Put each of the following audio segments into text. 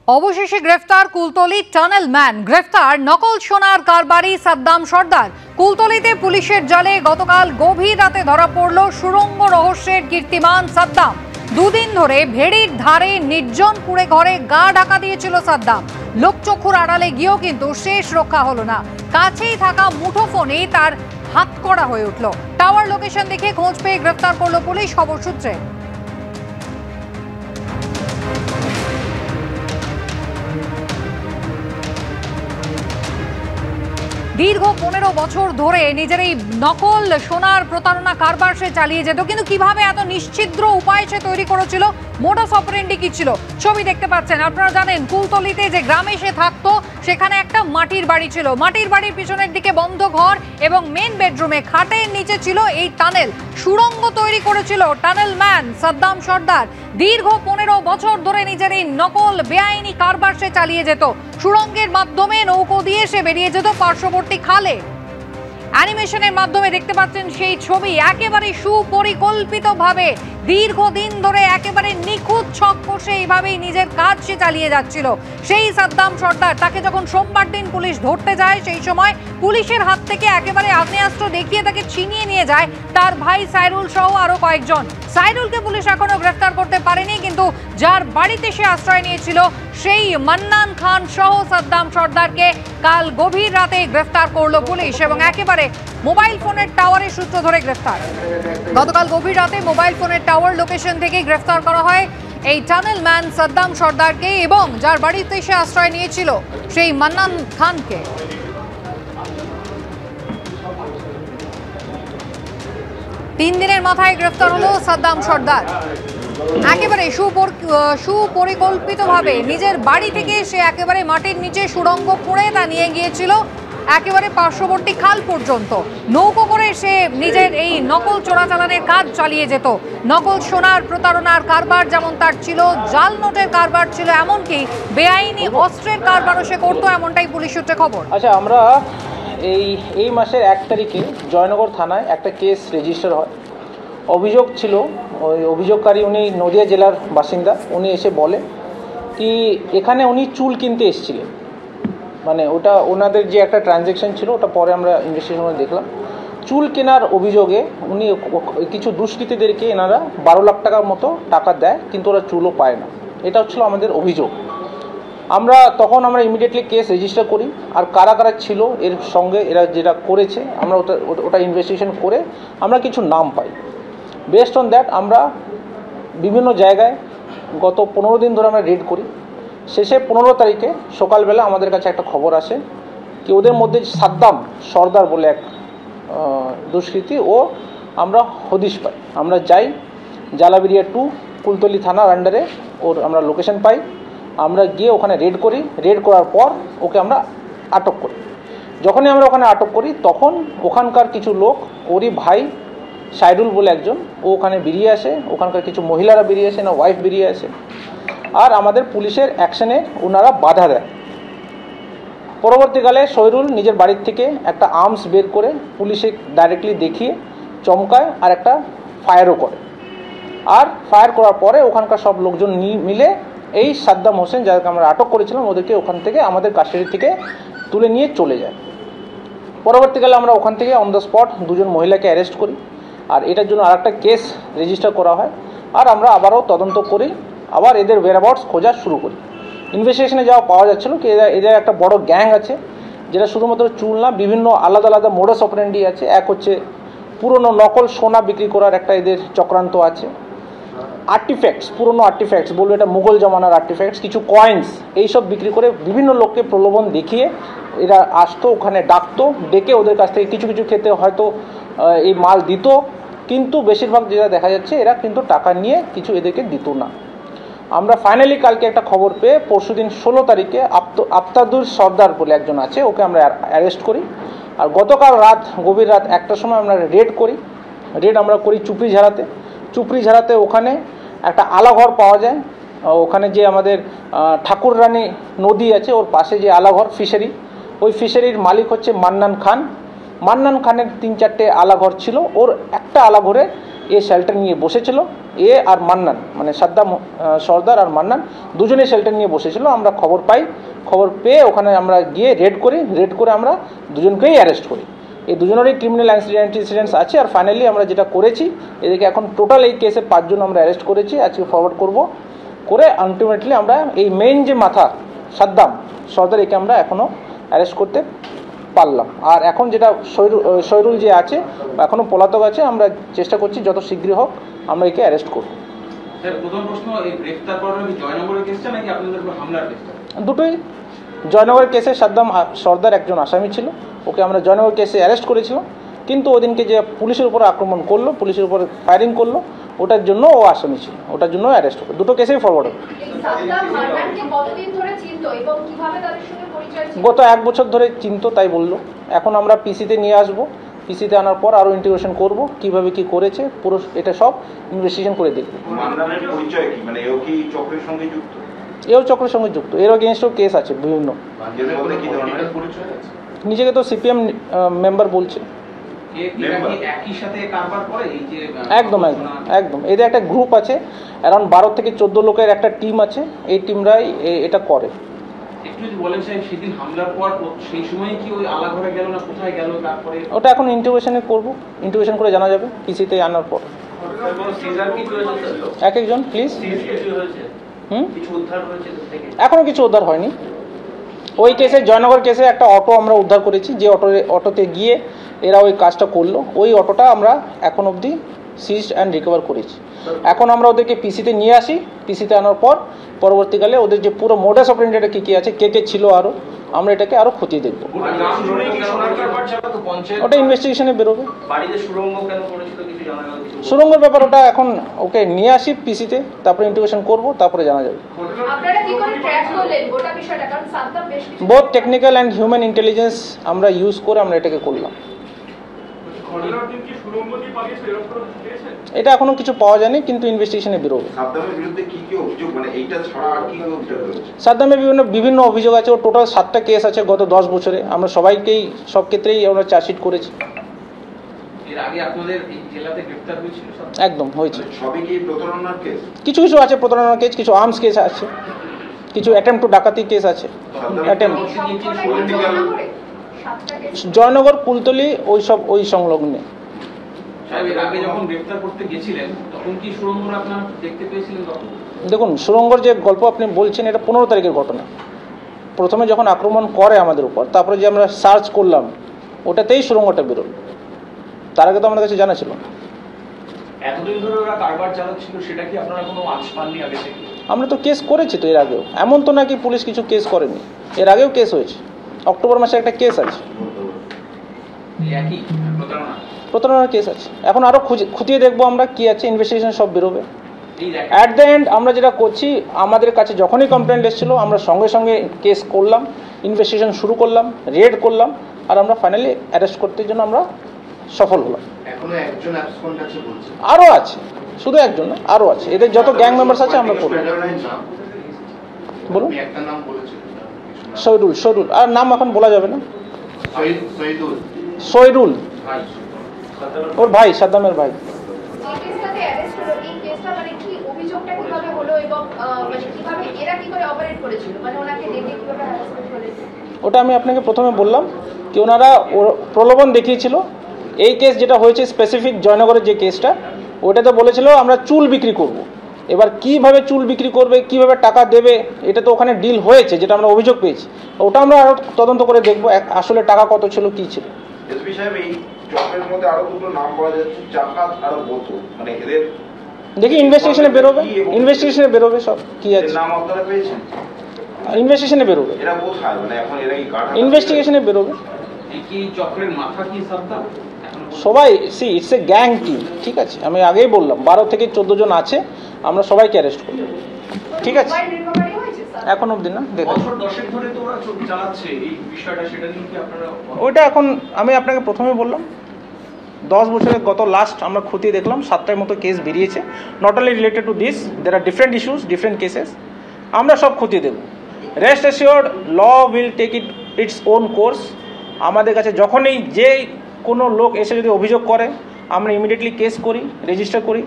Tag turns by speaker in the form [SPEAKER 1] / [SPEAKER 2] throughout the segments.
[SPEAKER 1] অবশেষে গ্রেফতার Kultali tunnel man. গ্রেফতার নকল সোনার কারবারি সাদ্দাম সর্দার। কুলতলিতে পুলিশের জালে গতকাল গভীর রাতে ধরা পড়ল সুড়ঙ্গ রহস্যের কীর্তিমান সাদ্দাম। দুদিন ধরে ভেড়ির ধারে নির্জন কুড়ে ঘরে গা ঢাকা দিয়েছিল সাদ্দাম। লোকচক্ষুর আড়ালে গিয়েও কিন্তু শেষ রক্ষা হলো না। কাছেই থাকা মুঠোফোনে তার হাতকড়া হয়ে উঠল। টাওয়ার লোকেশন দেখে খোঁজ পেয়ে গ্রেফতার করল পুলিশ। খবর সূত্রে দীর্ঘ 15 বছর ধরে নিজের এই নকল সোনার প্রতারণা কারবার সে চালিয়ে যেত, কিন্তু কিভাবে এত নিশ্চিদ্র উপায় সে তৈরি করেছিল, মোডাস অপারেন্ডি কি ছিল, ছবি দেখতে পাচ্ছেন। আপনারা জানেন কুলতলিতে যে গ্রামে সে থাকতো সেখানে একটা মাটির বাড়ি ছিল। মাটির বাড়ির পিছনের দিকে বন্ধ ঘর এবং মেন বেডরুমে খাটের নিচে ছিল এই টানেল। সুড়ঙ্গ তৈরি করেছিল টানেল ম্যান সাদ্দাম সর্দার। দীর্ঘ 15 বছর ধরে নিজের এই নকল বেআইনি কারবার সে চালিয়ে যেত। সুড়ঙ্গের মাধ্যমে নৌকো দিয়ে সে বেরিয়ে যেত পার্শ্ববর্তী খালে। অ্যানিমেশনের মাধ্যমে দেখতে পাচ্ছেন সেই ছবি। একেবারে সুপরিকল্পিতভাবে দীর্ঘদিন ধরে একেবারে নিখুঁত ছক কষে এইভাবেই নিজের কাজ সে চালিয়ে যাচ্ছিল সেই সাদ্দাম সর্দার। তাকে যখন সোমবার দিন পুলিশ ধরতে যায় সেই সময় পুলিশের হাত থেকে একেবারে আগ্নেয়াস্ত্র দেখিয়ে তাকে ছিনিয়ে নিয়ে যায় তার ভাই সাইরুল সহ আরো কয়েকজন। সাইরুলকে পুলিশ এখনো গ্রেফতার করতে পারেনি, কিন্তু যার বাড়িতে সে আশ্রয় নিয়েছিল সেই মান্নান খান সহ সাদ্দাম সর্দারকে কাল গভীর রাতে গ্রেফতার করলো পুলিশ এবং একেবারে মোবাইল ফোনের টাওয়ারের সূত্র ধরে গ্রেফতার। গতকাল গভীর রাতে মোবাইল ফোনের টাওয়ার লোকেশন থেকে গ্রেফতার করা হয় এই টানেল ম্যান সাদ্দাম সর্দারকে এবং যার বাড়িতে সে আশ্রয় নিয়েছিল সেই মান্নান খানকে। 3 দিনের মাথায় গ্রেফতার হলো সাদ্দাম সর্দার। একেবারে সুপরিকল্পিতভাবে নিজের বাড়ি থেকে সে একেবারে মাটির নিচে সুড়ঙ্গ খুঁড়ে তা নিয়ে গিয়েছিল একেবারে পার্শ্ববর্তী খাল পর্যন্ত। নৌকো করে সে নিজের এই নকল চোরাচালানের কাজ চালিয়ে যেত। নকল সোনার প্রতারণার কারবার যেমন তার ছিল, জাল নোটের কারবার ছিল, এমনকি বেআইনি অস্ত্রের কারবারও সে করতো, এমনটাই পুলিশ সূত্রে খবর।
[SPEAKER 2] আচ্ছা, আমরা এই মাসের 1 তারিখে জয়নগর থানায় একটা কেস রেজিস্টার হয়। অভিযোগ ছিল, ওই অভিযোগকারী উনি নদিয়া জেলার বাসিন্দা। উনি এসে বলে কি এখানে উনি চুল কিনতে এসেছিলেন, মানে ওটা ওনাদের যে একটা ট্রানজ্যাকশন ছিল ওটা পরে আমরা ইনভেস্টিগেশনে দেখলাম। চুল কেনার অভিযোগে উনি কিছু দুষ্কৃতীদেরকে এনারা 12 লাখ টাকার মতো টাকা দেয়, কিন্তু ওরা চুলও পায় না। এটা হচ্ছিল আমাদের অভিযোগ। তখন আমরা ইমিডিয়েটলি কেস রেজিস্টার করি। আর কারা কারা ছিল এর সঙ্গে এরা যেটা করেছে আমরা ওটা ইনভেস্টিগেশন করে আমরা কিছু নাম পাই। বেসড অন দ্যাট আমরা বিভিন্ন জায়গায় গত 15 দিন ধরে আমরা রেড করি। শেষে 15 তারিখে সকালবেলা আমাদের কাছে একটা খবর আসে কি ওদের মধ্যে সাদ্দাম সর্দার বলে এক দুষ্কৃতী ও আমরা হদিশ পাই। আমরা যাই জালাবেরিয়া 2 কুলতলি থানার আন্ডারে ওর আমরা লোকেশন পাই। আমরা গিয়ে ওখানে রেড করি। রেড করার পর ওকে আমরা আটক করি। যখনই আমরা ওখানে আটক করি তখন ওখানকার কিছু লোক, ওরই ভাই সাইরুল বলে একজন, ও ওখানে বেরিয়ে আসে। ওখানকার কিছু মহিলারা বেরিয়ে আসে, না ওয়াইফ বেরিয়ে আসে। আর আমাদের পুলিশের অ্যাকশনে ওনারা বাধা দেয়। পরবর্তীকালে সাইরুল নিজের বাড়ির থেকে একটা আর্মস বের করে পুলিশে ডাইরেক্টলি দেখিয়ে চমকায় আর একটা ফায়ারও করে। আর ফায়ার করার পরে ওখানকার সব লোকজন মিলে এই সাদ্দাম হোসেন যাদেরকে আমরা আটক করেছিলাম ওদেরকে ওখান থেকে আমাদের কাস্টাডি থেকে তুলে নিয়ে চলে যায়। পরবর্তীকালে আমরা ওখান থেকে অন দ্য স্পট 2 জন মহিলাকে অ্যারেস্ট করি। আর এটার জন্য আরেকটা কেস রেজিস্টার করা হয়। আর আমরা আবারও তদন্ত করি, আবার এদের ওয়্যারঅ্যাবাউটস খোঁজা শুরু করি। ইনভেস্টিগেশনে যাওয়া পাওয়া যাচ্ছিল কি এদের একটা বড় গ্যাং আছে, যেটা শুধুমাত্র চুল না, বিভিন্ন আলাদা আলাদা মোডাস অপারেন্ডি আছে। এক হচ্ছে পুরনো নকল সোনা বিক্রি করার একটা এদের চক্রান্ত আছে। আর্টিফ্যাক্টস, পুরনো আর্টিফ্যাক্টস, বলবো এটা মুঘল জমানার আর্টিফ্যাক্টস, কিছু কয়েন্স, এইসব বিক্রি করে বিভিন্ন লোককে প্রলোভন দেখিয়ে এরা আসতো, ওখানে ডাকতো, ডেকে ওদের কাছ থেকে কিছু কিছু ক্ষেত্রে হয়তো এই মাল দিত, কিন্তু বেশিরভাগ যেটা দেখা যাচ্ছে এরা কিন্তু টাকা নিয়ে কিছু এদেরকে দিত না। আমরা ফাইনালি কালকে একটা খবর পেয়ে পরশুদিন 16 তারিখে আফতাদুল সর্দার বলে একজন আছে, ওকে আমরা অ্যারেস্ট করি। আর গতকাল গভীর রাত 1টার সময় আমরা রেড আমরা করি চুপড়িঝাড়াতে। ওখানে একটা আলাঘর পাওয়া যায়। ওখানে যে আমাদের ঠাকুর রানী নদী আছে ওর পাশে যে আলাঘর ফিশারি, ওই ফিশারির মালিক হচ্ছে মান্নান খান। মান্নান খানের 3-4টে আলাঘর ছিল। ওর একটা আলাঘরে এ শেল্টার নিয়ে বসেছিল, এ আর মান্নান মানে সাদ্দাম সর্দার আর মান্নান দুজনে শেল্টার নিয়ে বসেছিল। আমরা খবর পাই, খবর পেয়ে ওখানে আমরা গিয়ে রেড করে আমরা দুজনকেই অ্যারেস্ট করি। এই দুজনেরই ক্রিমিনাল অ্যান্টিসিডেন্টস আছে। আর ফাইনালি আমরা যেটা করেছি, এদিকে এখন টোটাল এই কেসে 5 জন আমরা অ্যারেস্ট করেছি, আজকে ফরওয়ার্ড করব, করে আলটিমেটলি আমরা এই মেইন যে মাথা সাদ্দাম সর্দার একে আমরা এখনও অ্যারেস্ট করতে পারলাম। আর এখন যেটা শৈরুল যে আছে এখনও পলাতক আছে, আমরা চেষ্টা করছি যত শীঘ্রই হোক আমরা একে অ্যারেস্ট করব। দুটোই জয়নগর কেসে সাদ্দাম সর্দার একজন আসামি ছিল, ওকে আমরা জয়নগর কেসে অ্যারেস্ট করেছিলাম, কিন্তু ওদিনকে যে পুলিশের উপর আক্রমণ করলো, পুলিশের উপর ফায়ারিং করলো, ওটার জন্য ও আসামি ছিল, ওটার জন্য অ্যারেস্ট হবে। দুটো কেসেই ফরওয়ার্ড হবে। গত 1 বছর ধরে চিনতো, তাই বললো। এখন আমরা পিসিতে নিয়ে আসবো, পিসিতে আনার পর আরও ইন্টিগ্রেশন করব, কিভাবে কি করেছে পুরো এটা সব ইনভেস্টিগেশন করে দেখব। এও চক্রের সঙ্গে যুক্ত, এর এগেনস্টও কেস আছে বিভিন্ন। নিজেকে তো সিপিএম মেম্বার বলছে। একদম একদম একদম এদের একটা গ্রুপ আছে, অ্যারাউন্ড 12 থেকে 14 লোকের একটা টিম আছে, এই টিমরাই এটা করে। ওটা এখন ইন্টিগ্রেশনে করবো, ইন্টিগ্রেশন করে জানা যাবে পিসিতে আনার পর। এক একজন প্লিজ। এখনো কিছু উদ্ধার হয়নি। ওই কেসে জয়নগর কেসে একটা অটো আমরা উদ্ধার করেছি, যে অটোতে গিয়ে এরা ওই কাজটা করলো, ওই অটোটা আমরা এখন অবধি সিজড অ্যান্ড রিকভার করেছি। এখন আমরা ওদেরকে পিসিতে নিয়ে আসি, পিসিতে আনার পর পরবর্তীকালে ওদের যে পুরো মোডাস অপারেন্ডিটা কী কী আছে, কে ছিল আরও, আমরা এটাকে আরও খতিয়ে দেখব। ওটা ইনভেস্টিগেশনে বেরোবে। সুরঙ্গের ব্যাপার ওটা এখন ওকে নিয়ে আসি পিসিতে, তারপরে ইন্টিগ্রেশন করব, তারপরে জানা যাবে। Both technical and human intelligence আমরা ইউজ করে আমরা এটাকে করলাম। এটা এখনো কিছু পাওয়া যায়নি, কিন্তু ইনভেস্টিগেশনে বেরোবে। সাদ্দামের বিভিন্ন অভিযোগ আছে। ওর টোটাল 7টা কেস আছে গত 10 বছরে। আমরা সবাইকেই সব ক্ষেত্রেই আমরা চার্জশিট করেছি। একদম হয়েছে। কিছু কিছু আছে প্রতারণার কেস, কিছু আর্মস কেস আছে, কিছু অ্যাটেম্প টু ডাকাতি কেস আছে। জয়নগর, কুলতলি ওই সংলগ্নে। দেখুন, সুরঙ্গর যে গল্প আপনি বলছেন, এটা 15 তারিখের ঘটনা। প্রথমে যখন আক্রমণ করে আমাদের উপর, তারপরে যে আমরা সার্চ করলাম, ওটাতেই সুরঙ্গটা বেরোল। তার আগে তো আমাদের কাছে জানা ছিল।
[SPEAKER 3] এতদিন ধরে ওরা কারবার চালাচ্ছিল, সেটা কি আপনারা কোনো আঁচ পাননি আগে থেকে?
[SPEAKER 2] আমরা তো কেস করেছি তো এর আগেও, এমন তো নাকি পুলিশ কিছু কেস করেনি। এর আগেও কেস হয়েছে, অক্টোবর মাসে একটা কেস আছে, প্রতারণার কেস আছে। এখন আরও খুঁটিয়ে দেখবো আমরা কি আছে, ইনভেস্টিগেশন সব বেরোবে। অ্যাট দ্য এন্ড আমরা যেটা করছি, আমাদের কাছে যখনই কমপ্লেন্ট এসেছিলো আমরা সঙ্গে সঙ্গে কেস করলাম, ইনভেস্টিগেশন শুরু করলাম, রেড করলাম, আর আমরা ফাইনালি অ্যারেস্ট করতে জন্য আমরা সফল হলাম। আরও আছে, শুধু একজন না, আরও আছে। এদের যত গ্যাং মেম্বার্স আছে আমরা করব। বলুন। শহীদুল, আর নাম এখন বলা যাবে না। শহীদুল ওর ভাই, সাদ্দামের ভাই। ওটা আমি আপনাকে প্রথমে বললাম কি ওনারা প্রলোভন দেখিয়েছিল। এই কেস যেটা হয়েছে স্পেসিফিক জয়নগরের যে কেসটা, ওটাতে বলেছিল আমরা চুল বিক্রি করব। এবার কিভাবে চুল বিক্রি করবে, কিভাবে টাকা দেবে, এটা তো ওখানে ডিল হয়েছে, যেটা আমরা অভিযোগ পেয়েছি। ওটা আমরা আরও তদন্ত করে দেখবো আসলে টাকা কত ছিল, কী ছিল। দেখি ইনভেস্টিগেশনে বেরোবে সব কি আছে, ইনভেস্টিগেশনে বেরোবে, ইনভেস্টিগেশনে বেরোবে। সবাই ইটস এ গ্যাং টিম, ঠিক আছে। আমি আগেই বললাম 12 থেকে 14 জন আছে, আমরা সবাইকে অ্যারেস্ট করব, ঠিক আছে। এখন অবধি না, দেখুন ওইটা এখন আমি আপনাকে প্রথমে বললাম 10 বছরের গত লাস্ট আমরা খতিয়ে দেখলাম 7টার মতো কেস বেরিয়েছে। Not only related to this, there are different issues, different cases. আমরা সব খতিয়ে দেব। Rest assured, law will take its own course. আমাদের কাছে যখনই যে কোনো লোক এসে যদি অভিযোগ করে, আমরা ইমিডিয়েটলি কেস করি, রেজিস্টার করি,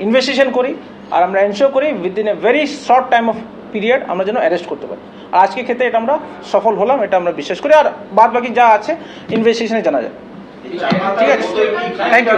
[SPEAKER 2] ইনভেস্টিগেশন করি, আর আমরা এনশিওর করি within a very short time of period আমরা যেন অ্যারেস্ট করতে পারি। আর আজকের ক্ষেত্রে এটা আমরা সফল হলাম, এটা আমরা বিশ্বাস করি। আর বাদ বাকি যা আছে ইনভেস্টিগেশনে জানা যায়। ঠিক আছে, থ্যাংক ইউ।